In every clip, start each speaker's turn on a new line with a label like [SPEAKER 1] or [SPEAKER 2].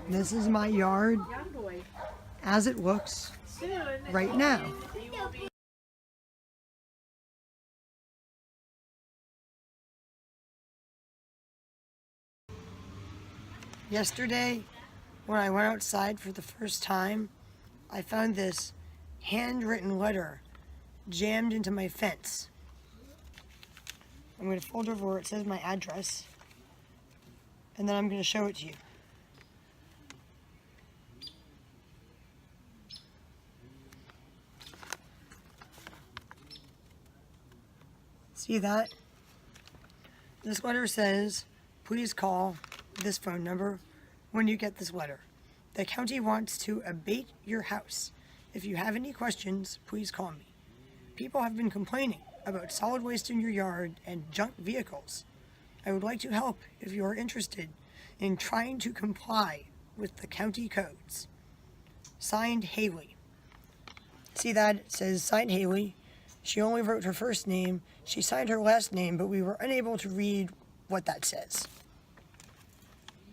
[SPEAKER 1] This is my yard as it looks right now. Yesterday, when I went outside for the first time, I found this handwritten letter jammed into my fence. I'm going to fold over where it says my address, and then I'm going to show it to you. See that? This letter says, please call this phone number when you get this letter. The county wants to abate your house. If you have any questions, please call me. People have been complaining about solid waste in your yard and junk vehicles. I would like to help if you are interested in trying to comply with the county codes. Signed, Haley. See that? It says signed, Haley. She only wrote her first name. She signed her last name, but we were unable to read what that says.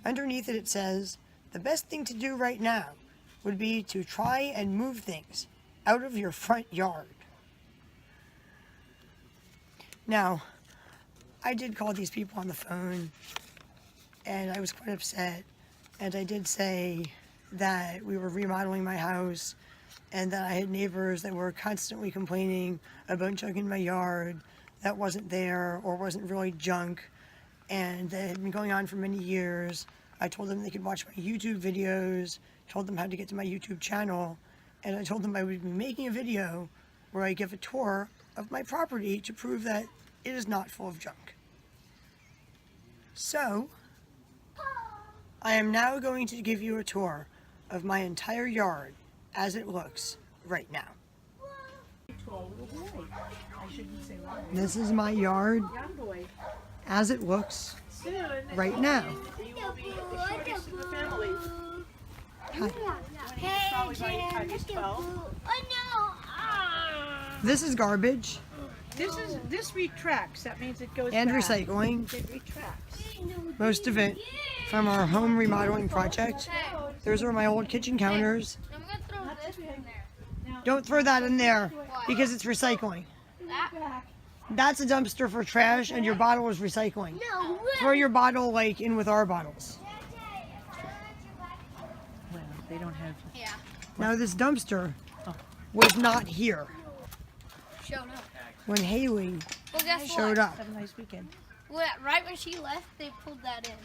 [SPEAKER 1] Underneath it, it says, the best thing to do right now would be to try and move things out of your front yard. Now, I did call these people on the phone, and I was quite upset, and I did say that we were remodeling my house, and that I had neighbors that were constantly complaining about junk in my yard that wasn't there or wasn't really junk, and that had been going on for many years. I told them they could watch my YouTube videos, told them how to get to my YouTube channel, and I told them I would be making a video where I give a tour of my property to prove that it is not full of junk. So, I am now going to give you a tour of my entire yard as it looks right now. This is my yard as it looks right now. This is garbage.
[SPEAKER 2] This retracts. That means it goes
[SPEAKER 1] and
[SPEAKER 2] back.
[SPEAKER 1] Recycling.
[SPEAKER 2] It retracts.
[SPEAKER 1] Most of it from our home remodeling project. Those are my old kitchen counters.
[SPEAKER 3] I'm gonna throw this in there.
[SPEAKER 1] Don't throw that in there because it's recycling. That's a dumpster for trash, and your bottle is recycling.
[SPEAKER 3] No.
[SPEAKER 1] Throw your bottle like in with our bottles.
[SPEAKER 2] Well, they don't have.
[SPEAKER 3] Yeah.
[SPEAKER 1] Now this dumpster was not here
[SPEAKER 3] Showed up.
[SPEAKER 1] when Haley
[SPEAKER 3] Well, guess
[SPEAKER 1] showed
[SPEAKER 3] what?
[SPEAKER 1] up.
[SPEAKER 2] Have a nice weekend.
[SPEAKER 3] Well, right when she left, they pulled that in.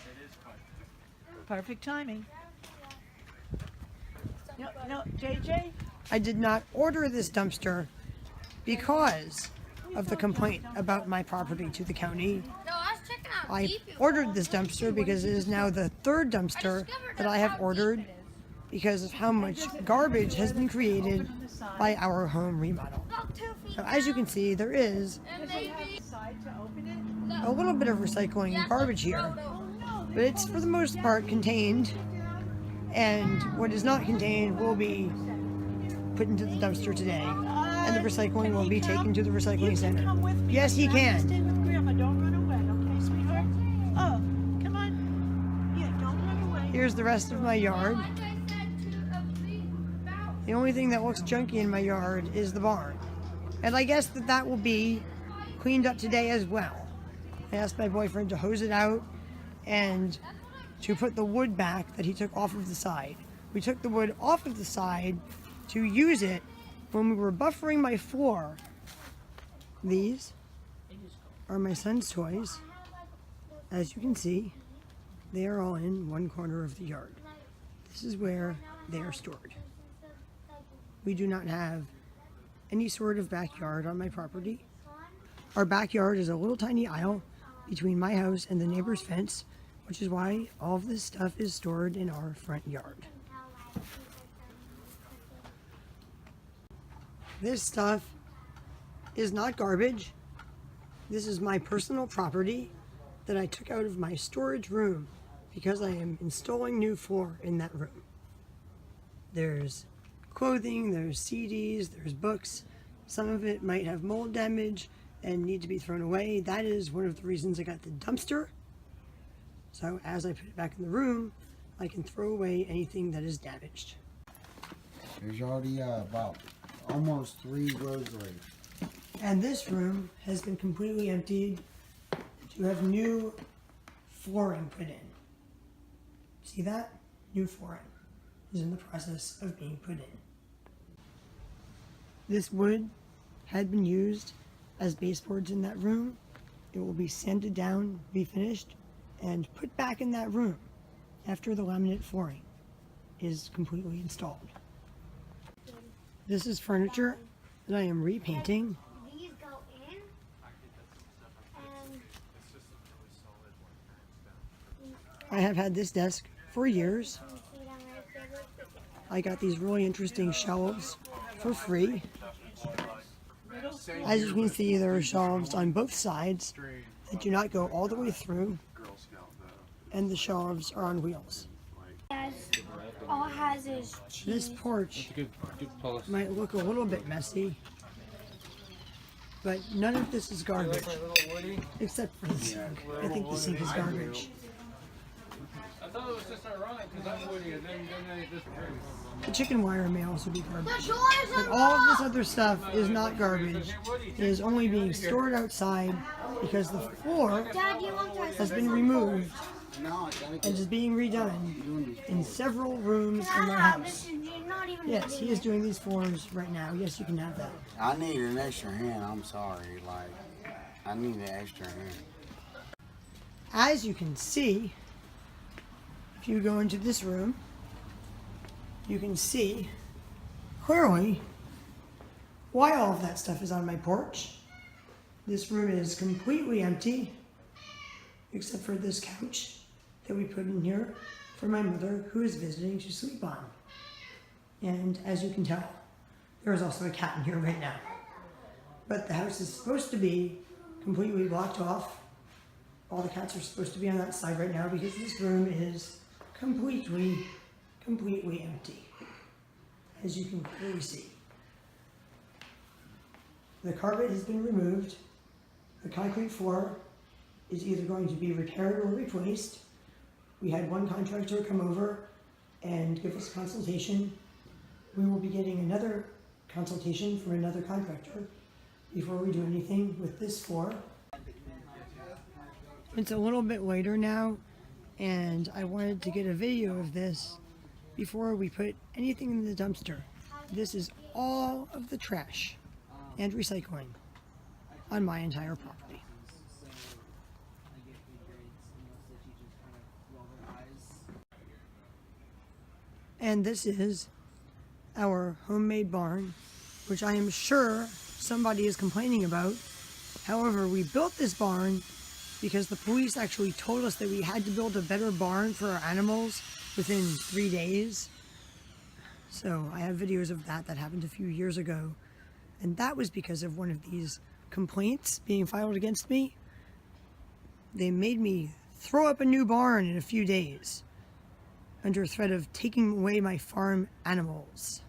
[SPEAKER 2] Perfect timing. No, JJ.
[SPEAKER 1] I did not order this dumpster because of the complaint about my property to the county.
[SPEAKER 3] No, I was checking out
[SPEAKER 1] I
[SPEAKER 3] deep it
[SPEAKER 1] ordered
[SPEAKER 3] was.
[SPEAKER 1] this dumpster because it is now the third dumpster that I have ordered because of how much garbage has been created by our home remodel.
[SPEAKER 3] About 2 feet.
[SPEAKER 1] Now, as you can see, there is
[SPEAKER 3] And maybe
[SPEAKER 1] a little bit of recycling and garbage here, but it's for the most part contained, and what is not contained will be put into the dumpster today, and the recycling will be taken to the recycling center. Yes, he can.
[SPEAKER 2] Stay with Grandma. Don't run away, okay, sweetheart? Oh, come on. Yeah, don't run away.
[SPEAKER 1] Here's the rest of my yard. The only thing that looks junky in my yard is the barn, and I guess that will be cleaned up today as well. I asked my boyfriend to hose it out and to put the wood back that he took off of the side. We took the wood off of the side to use it when we were buffering my floor. These are my son's toys. As you can see, they are all in one corner of the yard. This is where they are stored. We do not have any sort of backyard on my property. Our backyard is a little tiny aisle between my house and the neighbor's fence, which is why all of this stuff is stored in our front yard. This stuff is not garbage. This is my personal property that I took out of my storage room because I am installing new floor in that room. There's clothing, there's CDs, there's books. Some of it might have mold damage and need to be thrown away. That is one of the reasons I got the dumpster. So as I put it back in the room, I can throw away anything that is damaged.
[SPEAKER 4] There's already about almost 3 road graves.
[SPEAKER 1] And this room has been completely emptied to have new flooring put in. See that? New flooring is in the process of being put in. This wood had been used as baseboards in that room. It will be sanded down, be finished, and put back in that room after the laminate flooring is completely installed. This is furniture that I am repainting.
[SPEAKER 3] These go in. And
[SPEAKER 1] I have had this desk for years. I got these really interesting shelves for free. As you can see, there are shelves on both sides that do not go all the way through, and the shelves are on wheels.
[SPEAKER 3] all it has is cheese.
[SPEAKER 1] This porch might look a little bit messy, but none of this is garbage, except for the sink. I think the sink is garbage.
[SPEAKER 5] I thought it was just ironic because I'm woody and then they just
[SPEAKER 1] The chicken wire may also be garbage, but all of this other stuff is not garbage. It is only being stored outside because the floor
[SPEAKER 3] Dad, you want to
[SPEAKER 1] has been removed and is being redone in several rooms in my house.
[SPEAKER 3] You're not even
[SPEAKER 1] Yes, he is doing these floors right now. Yes, you can have that.
[SPEAKER 4] I need an extra hand. I'm sorry. Like, I need an extra hand.
[SPEAKER 1] As you can see, if you go into this room, you can see clearly why all of that stuff is on my porch. This room is completely empty, except for this couch that we put in here for my mother who is visiting to sleep on. And as you can tell, there is also a cat in here right now. But the house is supposed to be completely blocked off. All the cats are supposed to be on that side right now because this room is completely empty, as you can clearly see. The carpet has been removed. The concrete floor is either going to be repaired or replaced. We had one contractor come over and give us a consultation. We will be getting another consultation from another contractor before we do anything with this floor. It's a little bit later now, and I wanted to get a video of this before we put anything in the dumpster. This is all of the trash and recycling on my entire property. And this is our homemade barn, which I am sure somebody is complaining about. However, we built this barn because the police actually told us that we had to build a better barn for our animals within 3 days. So I have videos of that happened a few years ago. And that was because of one of these complaints being filed against me. They made me throw up a new barn in a few days under threat of taking away my farm animals.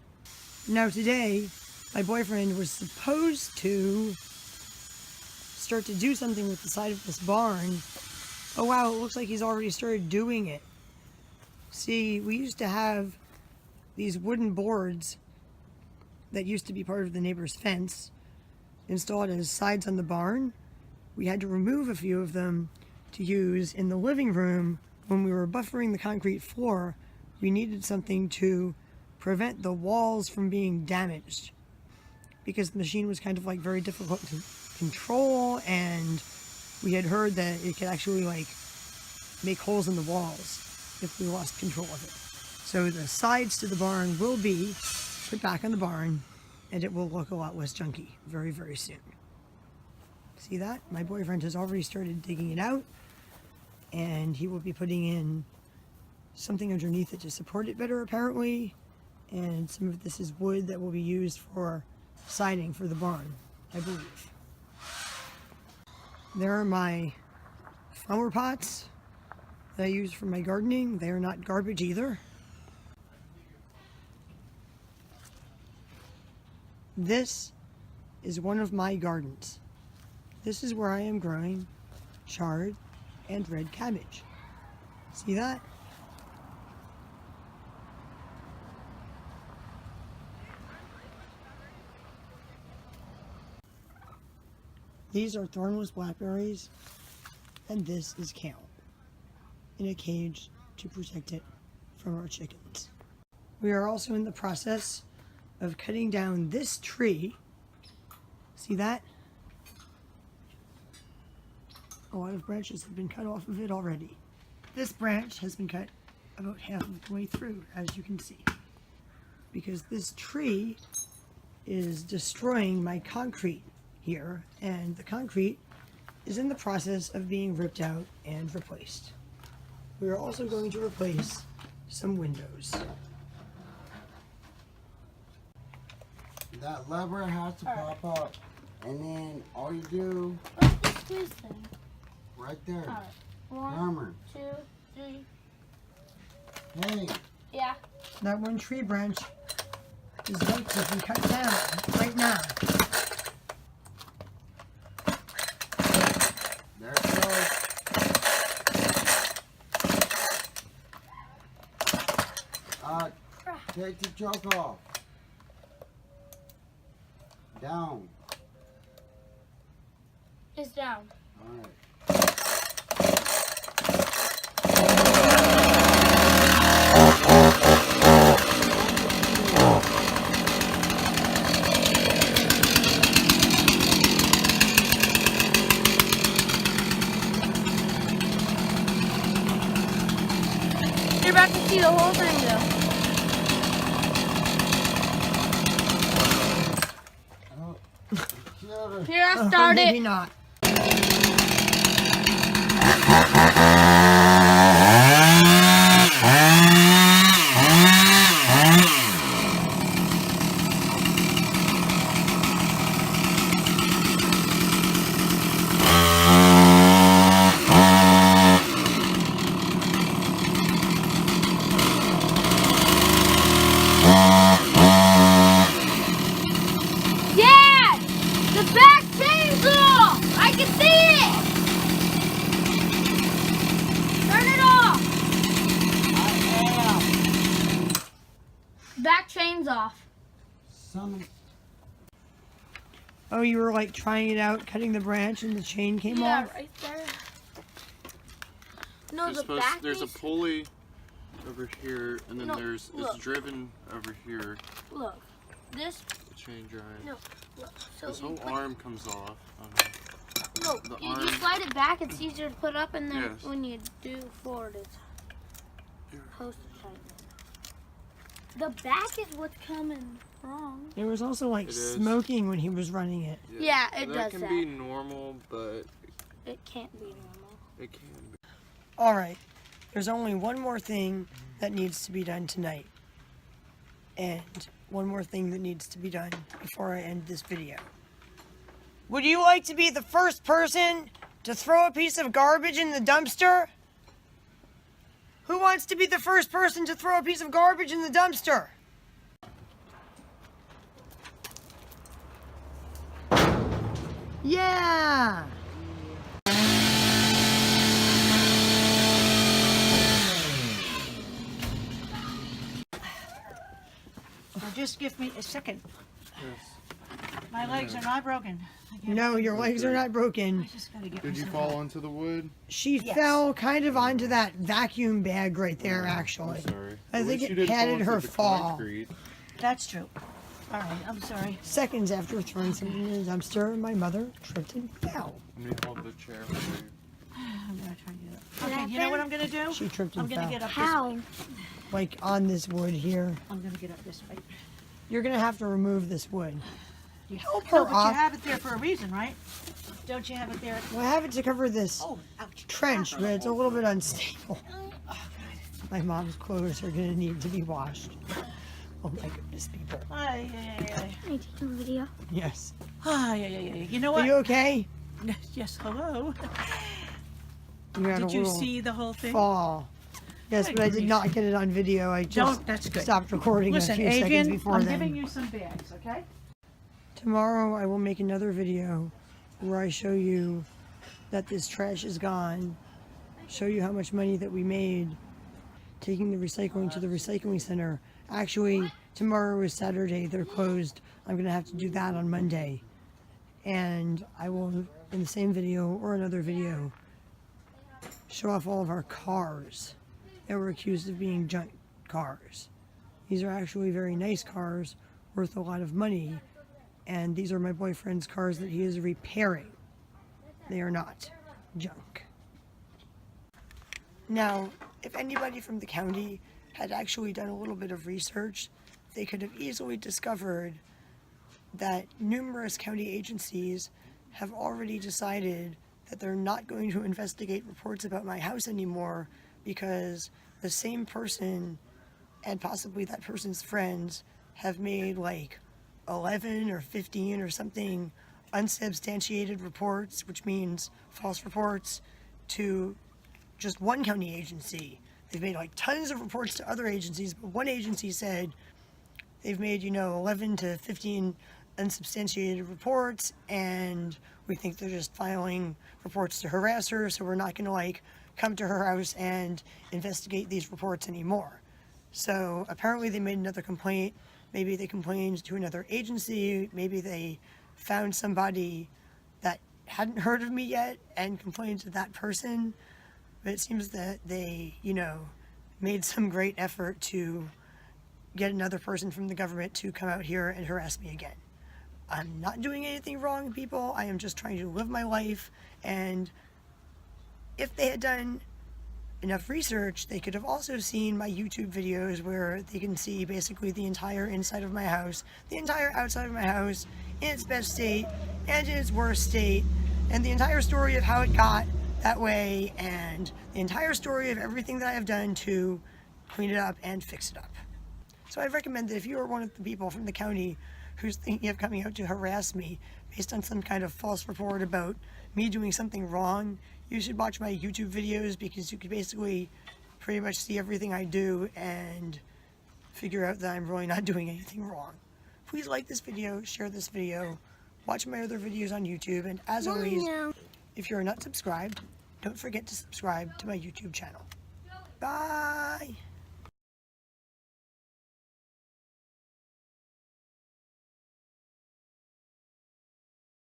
[SPEAKER 1] Now today, my boyfriend was supposed to start to do something with the side of this barn. Oh wow, it looks like he's already started doing it. See, we used to have these wooden boards that used to be part of the neighbor's fence installed as sides on the barn. We had to remove a few of them to use in the living room when we were buffering the concrete floor. We needed something to prevent the walls from being damaged because the machine was kind of like very difficult to control, and we had heard that it could actually like make holes in the walls if we lost control of it. So the sides to the barn will be put back on the barn, and it will look a lot less junky very, very soon. See that? My boyfriend has already started digging it out, and he will be putting in something underneath it to support it better apparently, and some of this is wood that will be used for siding for the barn, I believe. There are my flower pots that I use for my gardening. They are not garbage either. This is one of my gardens. This is where I am growing chard and red cabbage. See that? These are thornless blackberries, and this is kale in a cage to protect it from our chickens. We are also in the process of cutting down this tree. See that? A lot of branches have been cut off of it already. This branch has been cut about half of the way through, as you can see, because this tree is destroying my concrete here, and the concrete is in the process of being ripped out and replaced. We are also going to replace some windows.
[SPEAKER 4] That lever has to pop up, and then all you do,
[SPEAKER 3] What's the squeeze thing?
[SPEAKER 4] right there,
[SPEAKER 3] Alright. 1,
[SPEAKER 4] hammer.
[SPEAKER 3] 2, 3.
[SPEAKER 4] Hey,
[SPEAKER 3] Yeah.
[SPEAKER 1] That one tree branch is going to be cut down right now.
[SPEAKER 4] there it goes. Take the choke off. Down.
[SPEAKER 3] It's down.
[SPEAKER 4] All right.
[SPEAKER 3] You're about to see the whole thing though. Here, I start
[SPEAKER 1] Maybe
[SPEAKER 3] it.
[SPEAKER 1] not.
[SPEAKER 3] Dad! The back chainsaw! I can see it! Turn it off! Back chain's off.
[SPEAKER 4] Some.
[SPEAKER 1] Oh, you were like trying it out, cutting the branch, and the chain came
[SPEAKER 3] Yeah,
[SPEAKER 1] off?
[SPEAKER 3] right there. No,
[SPEAKER 6] There's,
[SPEAKER 3] the back
[SPEAKER 6] there's a
[SPEAKER 3] piece-
[SPEAKER 6] pulley over here, and then
[SPEAKER 3] No,
[SPEAKER 6] there's it's
[SPEAKER 3] look.
[SPEAKER 6] driven over here.
[SPEAKER 3] Look, this,
[SPEAKER 6] The chain drive.
[SPEAKER 3] no, look. So
[SPEAKER 6] This
[SPEAKER 3] you
[SPEAKER 6] whole
[SPEAKER 3] put-
[SPEAKER 6] arm comes off.
[SPEAKER 3] No,
[SPEAKER 6] the
[SPEAKER 3] you
[SPEAKER 6] arm-
[SPEAKER 3] slide it back, it's easier to put up, and then
[SPEAKER 6] Yes.
[SPEAKER 3] when you do forward, it's supposed to tighten. The back is what's coming wrong.
[SPEAKER 1] There was also like
[SPEAKER 6] It is.
[SPEAKER 1] smoking when he was running it.
[SPEAKER 3] Yeah, it
[SPEAKER 6] that
[SPEAKER 3] does
[SPEAKER 6] can
[SPEAKER 3] that.
[SPEAKER 6] be normal, but
[SPEAKER 3] It can't be normal.
[SPEAKER 6] it can be.
[SPEAKER 1] All right, there's only one more thing that needs to be done tonight. And one more thing that needs to be done before I end this video. Would you like to be the first person to throw a piece of garbage in the dumpster? Who wants to be the first person to throw a piece of garbage in the dumpster? Yeah!
[SPEAKER 2] Now just give me a second. My legs are not broken.
[SPEAKER 1] No, your legs are not broken.
[SPEAKER 2] I just gotta get
[SPEAKER 6] Did you
[SPEAKER 2] myself
[SPEAKER 6] fall onto the wood?
[SPEAKER 1] She
[SPEAKER 2] Yes.
[SPEAKER 1] fell kind of onto that vacuum bag right there, actually.
[SPEAKER 6] Sorry.
[SPEAKER 1] I
[SPEAKER 6] At
[SPEAKER 1] think
[SPEAKER 6] least
[SPEAKER 1] it
[SPEAKER 6] you didn't
[SPEAKER 1] padded
[SPEAKER 6] fall
[SPEAKER 1] her
[SPEAKER 6] into the
[SPEAKER 1] fall.
[SPEAKER 6] concrete.
[SPEAKER 2] That's true. All right, I'm sorry.
[SPEAKER 1] Seconds after throwing something in the dumpster, my mother tripped and fell.
[SPEAKER 6] Let me hold the chair for you.
[SPEAKER 2] I'm gonna try to get up. Okay, you know what I'm gonna do?
[SPEAKER 1] She tripped
[SPEAKER 2] I'm
[SPEAKER 1] and
[SPEAKER 2] gonna
[SPEAKER 1] fell.
[SPEAKER 2] get up this
[SPEAKER 3] How?
[SPEAKER 1] Like on this wood here.
[SPEAKER 2] I'm gonna get up this way.
[SPEAKER 1] You're gonna have to remove this wood.
[SPEAKER 2] You
[SPEAKER 1] Help
[SPEAKER 2] No,
[SPEAKER 1] her
[SPEAKER 2] but
[SPEAKER 1] off.
[SPEAKER 2] you have it there for a reason, right? Don't you have it there?
[SPEAKER 1] Well, I have it to cover this
[SPEAKER 2] Oh, ouch.
[SPEAKER 1] trench, but it's a little bit unstable.
[SPEAKER 2] Oh,
[SPEAKER 1] My mom's clothes are gonna need to be washed. Oh my goodness, people.
[SPEAKER 2] Ay, ay, ay,
[SPEAKER 3] Are you taking a video?
[SPEAKER 1] Yes.
[SPEAKER 2] ay. Ay, ay, ay, ay. You know
[SPEAKER 1] Are
[SPEAKER 2] what?
[SPEAKER 1] you okay?
[SPEAKER 2] Yes, hello.
[SPEAKER 1] You had
[SPEAKER 2] Did
[SPEAKER 1] a
[SPEAKER 2] you
[SPEAKER 1] little
[SPEAKER 2] see the whole thing?
[SPEAKER 1] fall. Yes,
[SPEAKER 2] Good
[SPEAKER 1] but I did
[SPEAKER 2] grief.
[SPEAKER 1] not get it on video. I just
[SPEAKER 2] Don't, that's good.
[SPEAKER 1] stopped recording
[SPEAKER 2] Listen,
[SPEAKER 1] a few seconds
[SPEAKER 2] Adrienne,
[SPEAKER 1] before
[SPEAKER 2] I'm
[SPEAKER 1] then.
[SPEAKER 2] giving you some bags, okay?
[SPEAKER 1] Tomorrow I will make another video where I show you that this trash is gone, show you how much money that we made taking the recycling to the recycling center. Actually, tomorrow is Saturday, they're closed. I'm gonna have to do that on Monday. and I will, in the same video or another video, show off all of our cars that were accused of being junk cars. These are actually very nice cars worth a lot of money, and these are my boyfriend's cars that he is repairing. They are not junk. Now, if anybody from the county had actually done a little bit of research, they could have easily discovered that numerous county agencies have already decided that they're not going to investigate reports about my house anymore because the same person and possibly that person's friends have made like 11 or 15 or something unsubstantiated reports, which means false reports, to just one county agency. They've made like tons of reports to other agencies, but one agency said they've made, 11 to 15 unsubstantiated reports, and we think they're just filing reports to harass her, so we're not going to come to her house and investigate these reports anymore. So apparently they made another complaint. Maybe they complained to another agency. Maybe they found somebody that hadn't heard of me yet and complained to that person. But it seems that they, made some great effort to get another person from the government to come out here and harass me again. I'm not doing anything wrong, people. I am just trying to live my life. And if they had done enough research, they could have also seen my YouTube videos where they can see basically the entire inside of my house, the entire outside of my house, in its best state and in its worst state, and the entire story of how it got that way, and the entire story of everything that I have done to clean it up and fix it up. So I'd recommend that if you are one of the people from the county who's thinking of coming out to harass me based on some kind of false report about me doing something wrong, you should watch my YouTube videos, because you could basically pretty much see everything I do and figure out that I'm really not doing anything wrong. Please like this video, share this video, watch my other videos on YouTube, and as always, if you're not subscribed, don't forget to subscribe to my YouTube channel. Bye!